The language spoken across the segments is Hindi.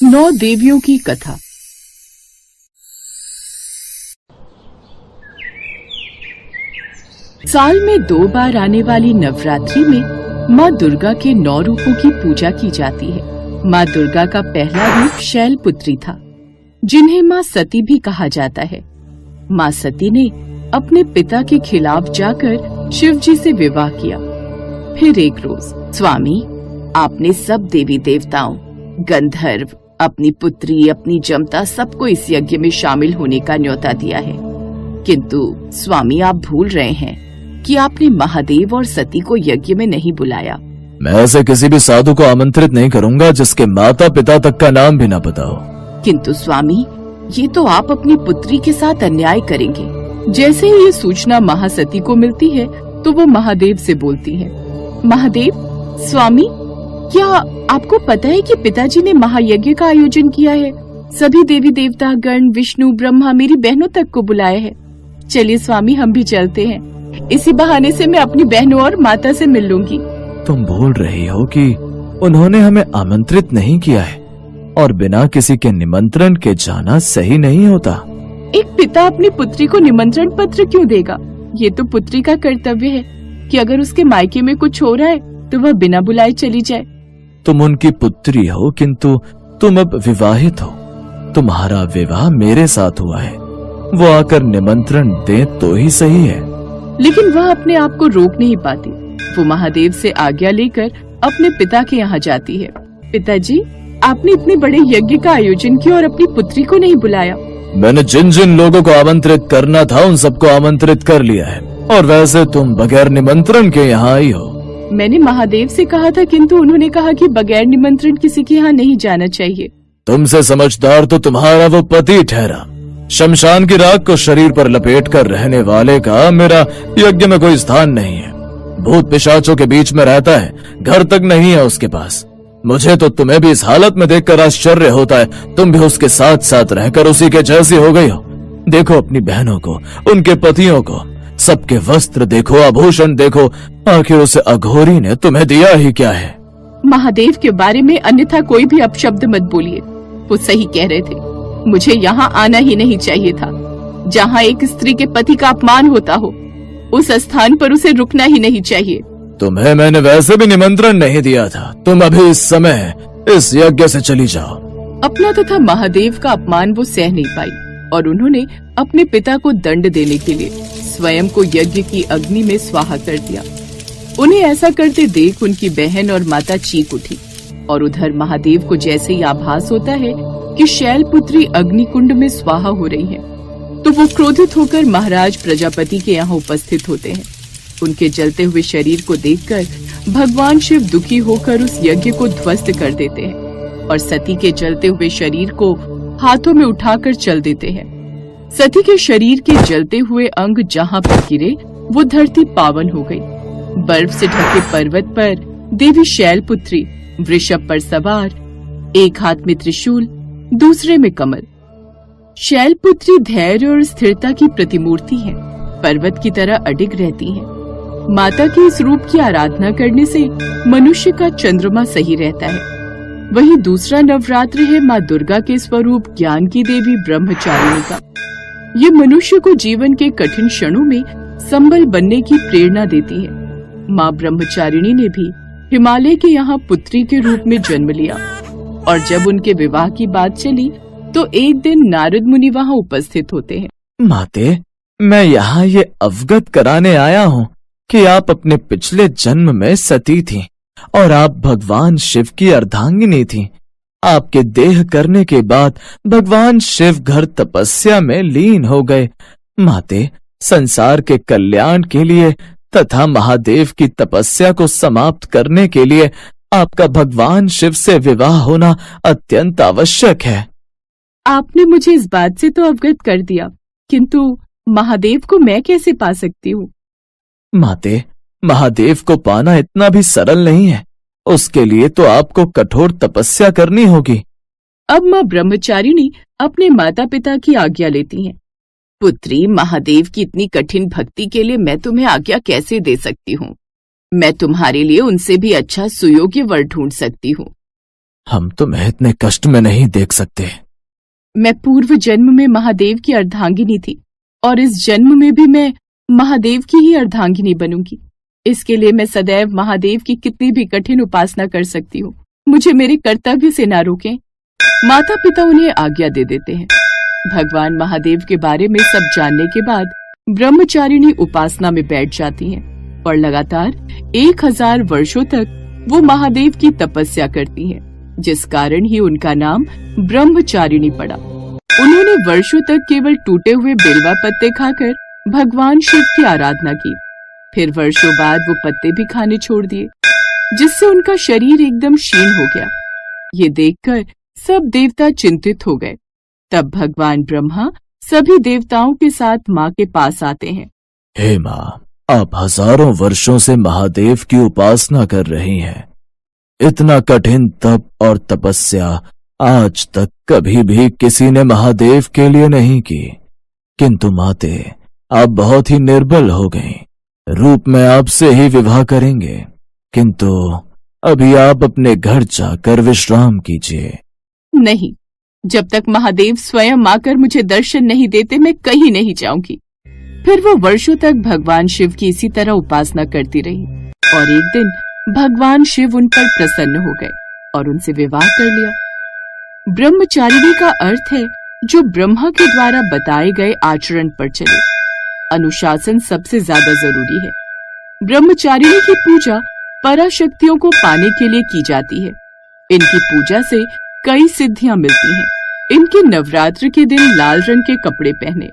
9 देवियों की कथा। साल में 2 बार आने वाली नवरात्रि में माँ दुर्गा के 9 रूपों की पूजा की जाती है। माँ दुर्गा का पहला रूप शैलपुत्री था, जिन्हें माँ सती भी कहा जाता है। माँ सती ने अपने पिता के खिलाफ जाकर शिव जी से विवाह किया। फिर एक रोज, स्वामी, आपने सब देवी देवताओं, गंधर्व, अपनी पुत्री, अपनी जमता सबको इस यज्ञ में शामिल होने का न्योता दिया है। किंतु स्वामी, आप भूल रहे हैं कि आपने महादेव और सती को यज्ञ में नहीं बुलाया। मैं ऐसे किसी भी साधु को आमंत्रित नहीं करूंगा जिसके माता पिता तक का नाम भी न पता हो। किंतु स्वामी, ये तो आप अपनी पुत्री के साथ अन्याय करेंगे। जैसे ही ये सूचना महासती को मिलती है तो वो महादेव से बोलती है, महादेव, स्वामी, क्या आपको पता है कि पिताजी ने महायज्ञ का आयोजन किया है? सभी देवी देवता गण, विष्णु, ब्रह्मा, मेरी बहनों तक को बुलाया है। चलिए स्वामी, हम भी चलते हैं। इसी बहाने से मैं अपनी बहनों और माता से मिल लूंगी। तुम बोल रही हो कि उन्होंने हमें आमंत्रित नहीं किया है और बिना किसी के निमंत्रण के जाना सही नहीं होता। एक पिता अपनी पुत्री को निमंत्रण पत्र क्यों देगा? ये तो पुत्री का कर्तव्य है कि अगर उसके मायके में कुछ हो रहा है तो वह बिना बुलाए चली जाए। तुम उनकी पुत्री हो, किंतु तुम अब विवाहित हो। तुम्हारा विवाह मेरे साथ हुआ है। वो आकर निमंत्रण दे तो ही सही है। लेकिन वह अपने आप को रोक नहीं पाती। वो महादेव से आज्ञा लेकर अपने पिता के यहाँ जाती है। पिताजी, आपने इतने बड़े यज्ञ का आयोजन किया और अपनी पुत्री को नहीं बुलाया। मैंने जिन जिन लोगों को आमंत्रित करना था उन सबको आमंत्रित कर लिया है, और वैसे तुम बगैर निमंत्रण के यहाँ आई हो। मैंने महादेव से कहा था, किंतु उन्होंने कहा कि बगैर निमंत्रण किसी के यहाँ नहीं जाना चाहिए। तुमसे समझदार तो तुम्हारा वो पति ठहरा। शमशान की राख को शरीर पर लपेट कर रहने वाले का मेरा यज्ञ में कोई स्थान नहीं है। भूत पिशाचों के बीच में रहता है, घर तक नहीं है उसके पास। मुझे तो तुम्हें भी इस हालत में देखकर आश्चर्य होता है। तुम भी उसके साथ साथ रहकर उसी के जैसी हो गई हो। देखो अपनी बहनों को, उनके पतियों को, सबके वस्त्र देखो, आभूषण देखो। आखिर उसे अघोरी ने तुम्हें दिया ही क्या है? महादेव के बारे में अन्यथा कोई भी अपशब्द मत बोलिए। वो सही कह रहे थे। मुझे यहाँ आना ही नहीं चाहिए था। जहाँ एक स्त्री के पति का अपमान होता हो, उस स्थान पर उसे रुकना ही नहीं चाहिए। तुम्हें मैंने वैसे भी निमंत्रण नहीं दिया था। तुम अभी इस समय इस यज्ञ से चली जाओ। अपना तथा महादेव का अपमान वो सह नहीं पाई और उन्होंने अपने पिता को दंड देने के लिए स्वयं को यज्ञ की अग्नि में स्वाहा कर दिया। उन्हें ऐसा करते देख उनकी बहन और माता चीख उठी, और उधर महादेव को जैसे ही आभास होता है कि शैलपुत्री अग्निकुंड में स्वाहा हो रही है, तो वो क्रोधित होकर महाराज प्रजापति के यहाँ उपस्थित होते हैं। उनके जलते हुए शरीर को देखकर भगवान शिव दुखी होकर उस यज्ञ को ध्वस्त कर देते हैं और सती के जलते हुए शरीर को हाथों में उठाकर चल देते हैं। सती के शरीर के जलते हुए अंग जहाँ पर गिरे वो धरती पावन हो गई। बर्फ से ढके पर्वत पर देवी शैलपुत्री वृषभ पर सवार, एक हाथ में त्रिशूल, दूसरे में कमल। शैलपुत्री धैर्य और स्थिरता की प्रतिमूर्ति है। पर्वत की तरह अडिग रहती हैं। माता के इस रूप की आराधना करने से मनुष्य का चंद्रमा सही रहता है। वहीं दूसरा नवरात्र है माँ दुर्गा के स्वरूप ज्ञान की देवी ब्रह्मचारिणी का। ये मनुष्य को जीवन के कठिन क्षणों में संबल बनने की प्रेरणा देती है। माँ ब्रह्मचारिणी ने भी हिमालय के यहाँ पुत्री के रूप में जन्म लिया, और जब उनके विवाह की बात चली तो एक दिन नारद मुनि वहाँ उपस्थित होते हैं। माते, मैं यहाँ ये अवगत कराने आया हूँ कि आप अपने पिछले जन्म में सती थीं और आप भगवान शिव की अर्धांगिनी थीं। आपके देह करने के बाद भगवान शिव घर तपस्या में लीन हो गए। माते, संसार के कल्याण के लिए तथा महादेव की तपस्या को समाप्त करने के लिए आपका भगवान शिव से विवाह होना अत्यंत आवश्यक है। आपने मुझे इस बात से तो अवगत कर दिया, किंतु महादेव को मैं कैसे पा सकती हूँ? माते, महादेव को पाना इतना भी सरल नहीं है। उसके लिए तो आपको कठोर तपस्या करनी होगी। अब माँ ब्रह्मचारिणी अपने माता पिता की आज्ञा लेती हैं। पुत्री, महादेव की इतनी कठिन भक्ति के लिए मैं तुम्हें आज्ञा कैसे दे सकती हूँ? मैं तुम्हारे लिए उनसे भी अच्छा सुयोग्य वर ढूंढ सकती हूँ। हम तुम्हें इतने कष्ट में नहीं देख सकते। मैं पूर्व जन्म में महादेव की अर्धांगिनी थी और इस जन्म में भी मैं महादेव की ही अर्धांगिनी बनूंगी। इसके लिए मैं सदैव महादेव की कितनी भी कठिन उपासना कर सकती हूँ। मुझे मेरे कर्तव्य से ना रोकें। माता पिता उन्हें आज्ञा दे देते हैं। भगवान महादेव के बारे में सब जानने के बाद ब्रह्मचारिणी उपासना में बैठ जाती हैं और लगातार 1000 वर्षों तक वो महादेव की तपस्या करती हैं, जिस कारण ही उनका नाम ब्रह्मचारिणी पड़ा। उन्होंने वर्षों तक केवल टूटे हुए बेलवा पत्ते खाकर भगवान शिव की आराधना की। फिर वर्षों बाद वो पत्ते भी खाने छोड़ दिए, जिससे उनका शरीर एकदम क्षीण हो गया। ये देखकर सब देवता चिंतित हो गए। तब भगवान ब्रह्मा सभी देवताओं के साथ माँ के पास आते हैं। हे माँ, आप हजारों वर्षों से महादेव की उपासना कर रही हैं। इतना कठिन तप और तपस्या आज तक कभी भी किसी ने महादेव के लिए नहीं की। किंतु माते, आप बहुत ही निर्बल हो गईं। रूप में आपसे ही विवाह करेंगे, किंतु अभी आप अपने घर जाकर विश्राम कीजिए। नहीं, जब तक महादेव स्वयं आकर मुझे दर्शन नहीं देते मैं कहीं नहीं जाऊंगी। फिर वो वर्षों तक भगवान शिव की इसी तरह उपासना करती रही और एक दिन भगवान शिव उन पर प्रसन्न हो गए और उनसे विवाह कर लिया। ब्रह्मचारिणी का अर्थ है जो ब्रह्मा के द्वारा बताए गए आचरण पर चले। अनुशासन सबसे ज्यादा जरूरी है। ब्रह्मचारिणी की पूजा पराशक्तियों को पाने के लिए की जाती है। इनकी पूजा से कई सिद्धियां मिलती हैं। इनके नवरात्र के दिन लाल रंग के कपड़े पहने।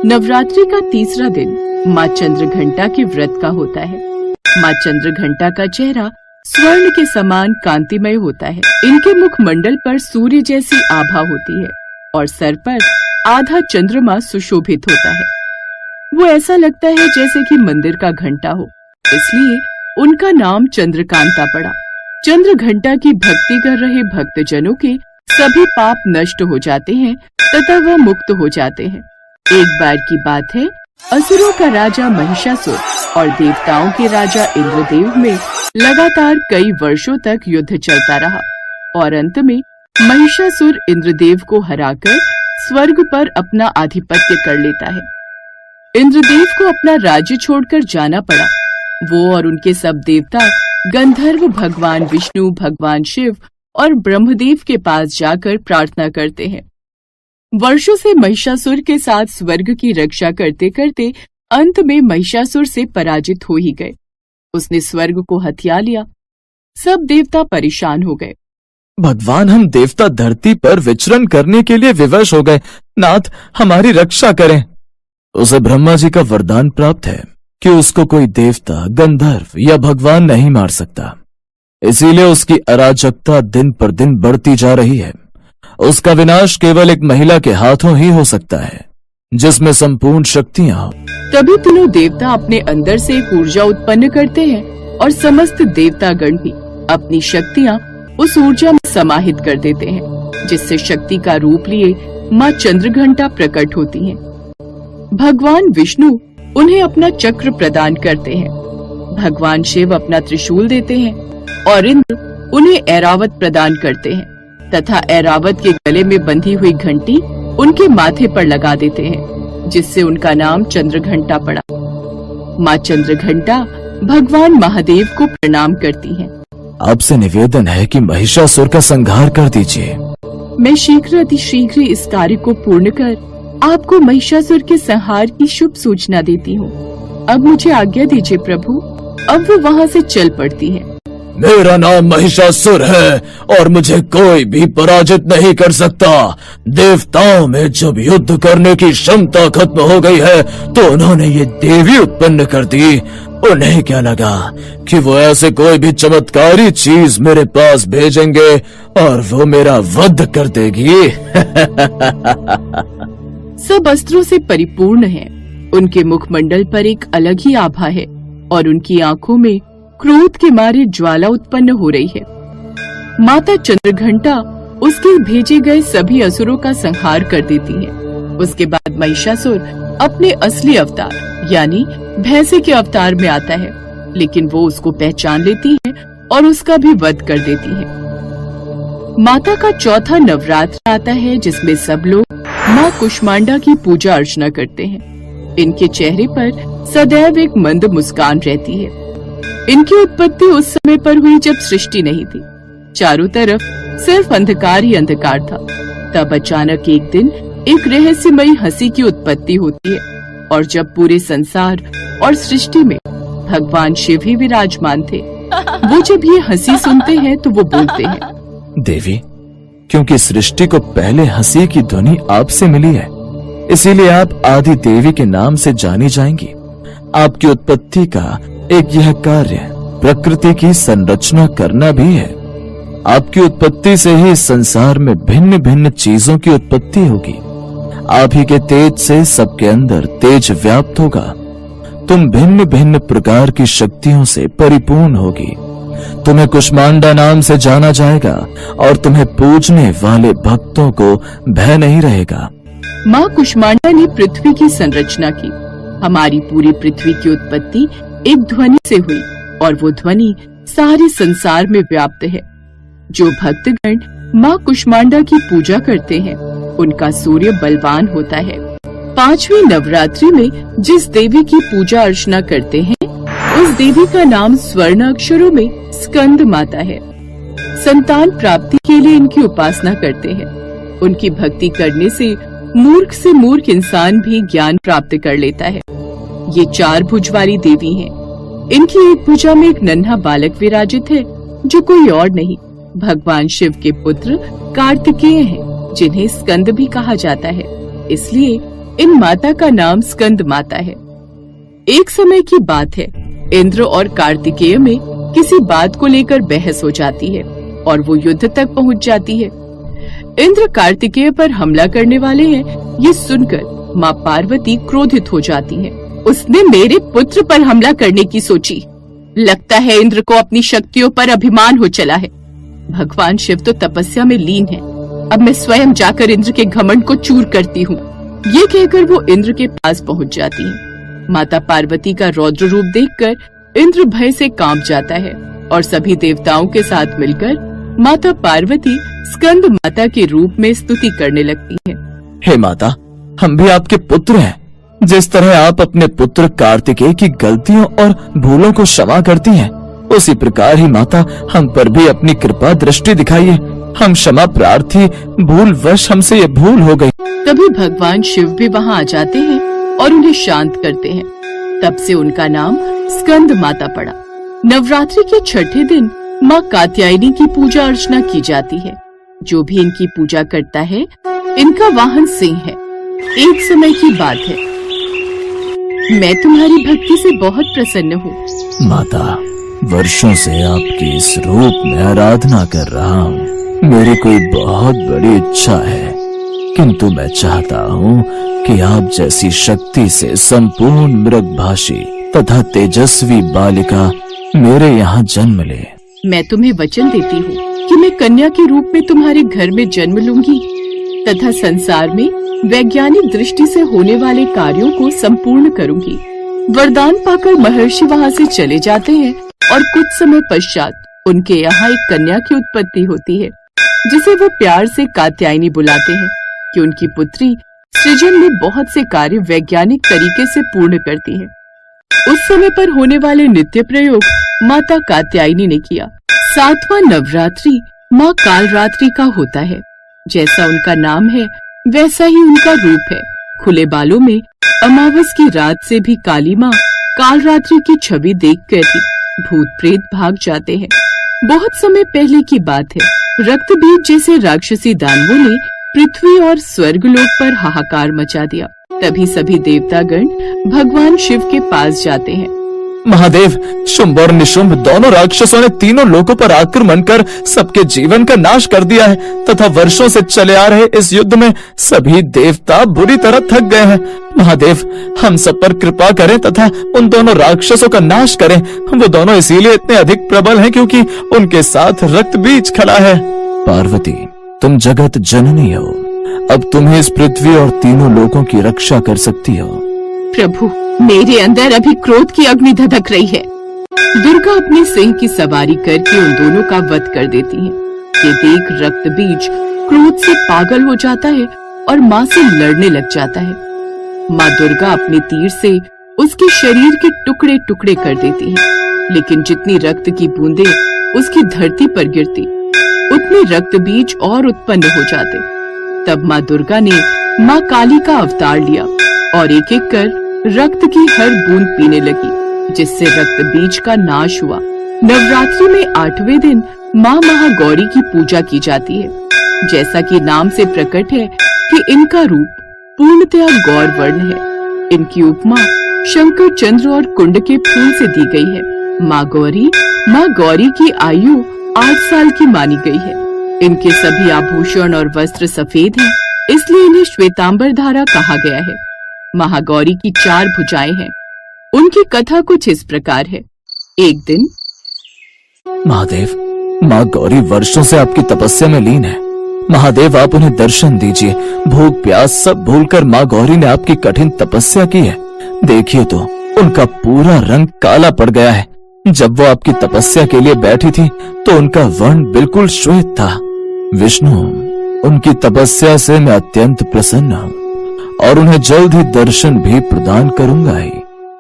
नवरात्रि का तीसरा दिन माँ चंद्रघंटा के व्रत का होता है। माँ चंद्रघंटा का चेहरा स्वर्ण के समान कांतिमय होता है। इनके मुखमंडल पर सूर्य जैसी आभा होती है और सर पर आधा चंद्रमा सुशोभित होता है। वो ऐसा लगता है जैसे कि मंदिर का घंटा हो, इसलिए उनका नाम चंद्रकांता पड़ा। चंद्रघंटा की भक्ति कर रहे भक्तजनों के सभी पाप नष्ट हो जाते हैं तथा वह मुक्त हो जाते हैं। एक बार की बात है, असुरों का राजा महिषासुर और देवताओं के राजा इंद्रदेव में लगातार कई वर्षों तक युद्ध चलता रहा और अंत में महिषासुर इंद्रदेव को हराकर स्वर्ग पर अपना आधिपत्य कर लेता है। इंद्रदेव को अपना राज्य छोड़कर जाना पड़ा। वो और उनके सब देवता गंधर्व भगवान विष्णु, भगवान शिव और ब्रह्मदेव के पास जाकर प्रार्थना करते हैं। वर्षों से महिषासुर के साथ स्वर्ग की रक्षा करते करते अंत में महिषासुर से पराजित हो ही गए। उसने स्वर्ग को हथिया लिया। सब देवता परेशान हो गए। भगवान, हम देवता धरती पर विचरण करने के लिए विवश हो गए। नाथ, हमारी रक्षा करें। उसे ब्रह्मा जी का वरदान प्राप्त है कि उसको कोई देवता, गंधर्व या भगवान नहीं मार सकता। इसीलिए उसकी अराजकता दिन पर दिन बढ़ती जा रही है। उसका विनाश केवल एक महिला के हाथों ही हो सकता है, जिसमें संपूर्ण शक्तियां हो। तभी तीनों देवता अपने अंदर से एक ऊर्जा उत्पन्न करते हैं और समस्त देवतागण भी अपनी शक्तियां उस ऊर्जा में समाहित कर देते हैं, जिससे शक्ति का रूप लिए माँ चंद्रघंटा प्रकट होती हैं। भगवान विष्णु उन्हें अपना चक्र प्रदान करते हैं। भगवान शिव अपना त्रिशूल देते हैं और इंद्र उन्हें ऐरावत प्रदान करते हैं तथा ऐरावत के गले में बंधी हुई घंटी उनके माथे पर लगा देते हैं, जिससे उनका नाम चंद्रघंटा पड़ा। माँ चंद्रघंटा भगवान महादेव को प्रणाम करती हैं। आपसे निवेदन है कि महिषासुर का संहार कर दीजिए। मैं शीघ्र अतिशीघ्र इस कार्य को पूर्ण कर आपको महिषासुर के संहार की शुभ सूचना देती हूँ। अब मुझे आज्ञा दीजिए प्रभु। अब वो वहाँ से चल पड़ती है। मेरा नाम महिषासुर है और मुझे कोई भी पराजित नहीं कर सकता। देवताओं में जब युद्ध करने की क्षमता खत्म हो गई है तो उन्होंने ये देवी उत्पन्न कर दी। उन्हें क्या लगा कि वो ऐसे कोई भी चमत्कारी चीज मेरे पास भेजेंगे और वो मेरा वध कर देगी। सब अस्त्रों से परिपूर्ण हैं। उनके मुखमंडल पर एक अलग ही आभा है और उनकी आंखों में क्रोध के मारे ज्वाला उत्पन्न हो रही है। माता चंद्रघंटा उसके भेजे गए सभी असुरों का संहार कर देती है। उसके बाद महिषासुर अपने असली अवतार यानी भैंसे के अवतार में आता है, लेकिन वो उसको पहचान लेती है और उसका भी वध कर देती है। माता का चौथा नवरात्र आता है, जिसमें सब लोग माँ कुष्मांडा की पूजा अर्चना करते हैं। इनके चेहरे पर सदैव एक मंद मुस्कान रहती है। इनकी उत्पत्ति उस समय पर हुई जब सृष्टि नहीं थी, चारों तरफ सिर्फ अंधकार ही अंधकार था। तब अचानक एक दिन एक रहस्यमयी हंसी की उत्पत्ति होती है, और जब पूरे संसार और सृष्टि में भगवान शिव ही विराजमान थे, वो जब ये हंसी सुनते हैं तो वो बोलते हैं, देवी, क्योंकि सृष्टि को पहले हंसी की ध्वनि आपसे मिली है, इसीलिए आप आदि देवी के नाम से जानी जाएंगी। आपकी उत्पत्ति का एक यह कार्य प्रकृति की संरचना करना भी है। आपकी उत्पत्ति से ही इस संसार में भिन्न भिन्न चीजों की उत्पत्ति होगी। आप ही के तेज से सबके अंदर तेज व्याप्त होगा। तुम भिन्न भिन्न प्रकार की शक्तियों से परिपूर्ण होगी। तुम्हें कुष्मांडा नाम से जाना जाएगा और तुम्हें पूजने वाले भक्तों को भय नहीं रहेगा। माँ कुष्मांडा ने पृथ्वी की संरचना की। हमारी पूरी पृथ्वी की उत्पत्ति एक ध्वनि से हुई, और वो ध्वनि सारे संसार में व्याप्त है। जो भक्तगण माँ कुष्मांडा की पूजा करते हैं, उनका सूर्य बलवान होता है। 5वीं नवरात्रि में जिस देवी की पूजा अर्चना करते हैं, उस देवी का नाम स्वर्ण अक्षरों में स्कंद माता है। संतान प्राप्ति के लिए इनकी उपासना करते हैं। उनकी भक्ति करने से मूर्ख इंसान भी ज्ञान प्राप्त कर लेता है। ये 4 भुज वाली देवी हैं। इनकी एक भुजा में एक नन्हा बालक विराजित है, जो कोई और नहीं, भगवान शिव के पुत्र कार्तिकेय हैं, जिन्हें स्कंद भी कहा जाता है। इसलिए इन माता का नाम स्कंद माता है। एक समय की बात है, इंद्र और कार्तिकेय में किसी बात को लेकर बहस हो जाती है और वो युद्ध तक पहुंच जाती है। इंद्र कार्तिकेय पर हमला करने वाले हैं, ये सुनकर माँ पार्वती क्रोधित हो जाती हैं। उसने मेरे पुत्र पर हमला करने की सोची। लगता है इंद्र को अपनी शक्तियों पर अभिमान हो चला है। भगवान शिव तो तपस्या में लीन है। अब मैं स्वयं जाकर इंद्र के घमंड को चूर करती हूँ। ये कहकर वो इंद्र के पास पहुँच जाती है। माता पार्वती का रौद्र रूप देखकर इंद्र भय से कांप जाता है और सभी देवताओं के साथ मिलकर माता पार्वती स्कंद माता के रूप में स्तुति करने लगती है। हे माता, हम भी आपके पुत्र हैं। जिस तरह आप अपने पुत्र कार्तिकेय की गलतियों और भूलों को क्षमा करती हैं, उसी प्रकार ही माता हम पर भी अपनी कृपा दृष्टि दिखाइए। हम क्षमा प्रार्थी, भूलवश हमसे ये भूल हो गई। तभी भगवान शिव भी वहाँ आ जाते हैं और उन्हें शांत करते हैं। तब से उनका नाम स्कंद माता पड़ा। नवरात्रि के छठे दिन माँ कात्यायनी की पूजा अर्चना की जाती है। जो भी इनकी पूजा करता है, इनका वाहन सिंह है। एक समय की बात है, मैं तुम्हारी भक्ति से बहुत प्रसन्न हूँ। माता, वर्षों से आपके इस रूप में आराधना कर रहा हूँ। मेरी कोई बहुत बड़ी इच्छा है, किंतु मैं चाहता हूँ कि आप जैसी शक्ति से संपूर्ण मृगभाषी तथा तेजस्वी बालिका मेरे यहाँ जन्म ले। मैं तुम्हें वचन देती हूँ कि मैं कन्या के रूप में तुम्हारे घर में जन्म लूंगी तथा संसार में वैज्ञानिक दृष्टि से होने वाले कार्यों को संपूर्ण करूंगी। वरदान पाकर महर्षि वहाँ से चले जाते हैं और कुछ समय पश्चात उनके यहाँ एक कन्या की उत्पत्ति होती है, जिसे वो प्यार से कात्यायनी बुलाते हैं कि उनकी पुत्री सृजन में बहुत से कार्य वैज्ञानिक तरीके से पूर्ण करती है। उस समय पर होने वाले नित्य प्रयोग माता कात्यायनी ने किया। 7वां नवरात्रि माँ कालरात्रि का होता है। जैसा उनका नाम है, वैसा ही उनका रूप है। खुले बालों में अमावस की रात से भी काली माँ कालरात्रि की छवि देखकर ही भूत प्रेत भाग जाते हैं। बहुत समय पहले की बात है, रक्तबीज जैसे राक्षसी दानवों ने पृथ्वी और स्वर्गलोक पर हाहाकार मचा दिया। तभी सभी देवतागण भगवान शिव के पास जाते हैं। महादेव, शुंभ और निशुंभ दोनों राक्षसों ने तीनों लोकों पर आक्रमण कर सबके जीवन का नाश कर दिया है तथा वर्षों से चले आ रहे इस युद्ध में सभी देवता बुरी तरह थक गए हैं। महादेव, हम सब पर कृपा करें तथा उन दोनों राक्षसों का नाश करें। वो दोनों इसीलिए इतने अधिक प्रबल हैं क्योंकि उनके साथ रक्त बीज खड़ा है। पार्वती, तुम जगत जननी हो। अब तुम्हें इस पृथ्वी और तीनों लोकों की रक्षा कर सकती हो। प्रभु, मेरे अंदर अभी क्रोध की अग्नि धधक रही है। दुर्गा अपने सिंह की सवारी करके उन दोनों का वध कर देती हैं। ये देख रक्त बीज क्रोध से पागल हो जाता है और माँ से लड़ने लग जाता है। माँ दुर्गा अपने तीर से उसके शरीर के टुकड़े टुकड़े कर देती है, लेकिन जितनी रक्त की बूंदें उसकी धरती पर गिरती, उतने रक्त बीज और उत्पन्न हो जाते। तब माँ दुर्गा ने माँ काली का अवतार लिया और एक एक कर रक्त की हर बूंद पीने लगी, जिससे रक्त बीज का नाश हुआ। नवरात्रि में 8वें दिन माँ महागौरी की पूजा की जाती है। जैसा कि नाम से प्रकट है कि इनका रूप पूर्णतया गौर वर्ण है। इनकी उपमा शंकर चंद्र और कुंड के फूल से दी गई है। माँ गौरी की आयु 8 साल की मानी गई है। इनके सभी आभूषण और वस्त्र सफेद हैं, इसलिए इन्हें श्वेतांबर धारा कहा गया है। महागौरी की 4 भुजाएं हैं। उनकी कथा कुछ इस प्रकार है। एक दिन महादेव, माँ गौरी वर्षों से आपकी तपस्या में लीन है। महादेव, आप उन्हें दर्शन दीजिए। भूख प्यास सब भूलकर माँ गौरी ने आपकी कठिन तपस्या की है। देखिए तो उनका पूरा रंग काला पड़ गया है। जब वो आपकी तपस्या के लिए बैठी थी तो उनका वर्ण बिल्कुल श्वेत था। विष्णु, उनकी तपस्या से मैं अत्यंत प्रसन्न हूँ और उन्हें जल्द ही दर्शन भी प्रदान करूंगा ही।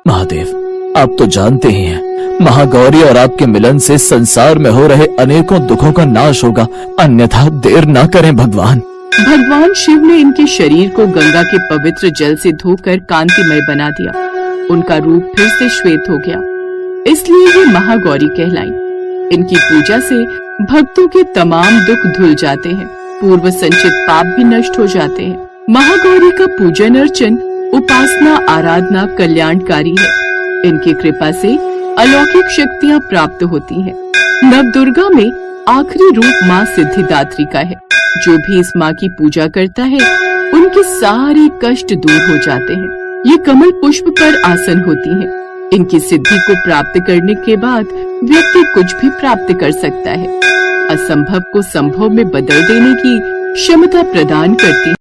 महादेव, आप तो जानते ही हैं, महागौरी और आपके मिलन से संसार में हो रहे अनेकों दुखों का नाश होगा, अन्यथा देर ना करें भगवान। भगवान शिव ने इनके शरीर को गंगा के पवित्र जल से धोकर कांतिमय बना दिया। उनका रूप फिर से श्वेत हो गया, इसलिए ये महागौरी कहलाई। इनकी पूजा से भक्तों के तमाम दुख धुल जाते हैं, पूर्व संचित पाप भी नष्ट हो जाते हैं। महागौरी का पूजन अर्चन, उपासना, आराधना कल्याणकारी है। इनकी कृपा से अलौकिक शक्तियाँ प्राप्त होती हैं। नवदुर्गा में आखिरी रूप माँ सिद्धिदात्री का है। जो भी इस माँ की पूजा करता है, उनके सारे कष्ट दूर हो जाते हैं। ये कमल पुष्प पर आसन होती हैं। इनकी सिद्धि को प्राप्त करने के बाद व्यक्ति कुछ भी प्राप्त कर सकता है। असंभव को संभव में बदल देने की क्षमता प्रदान करती है।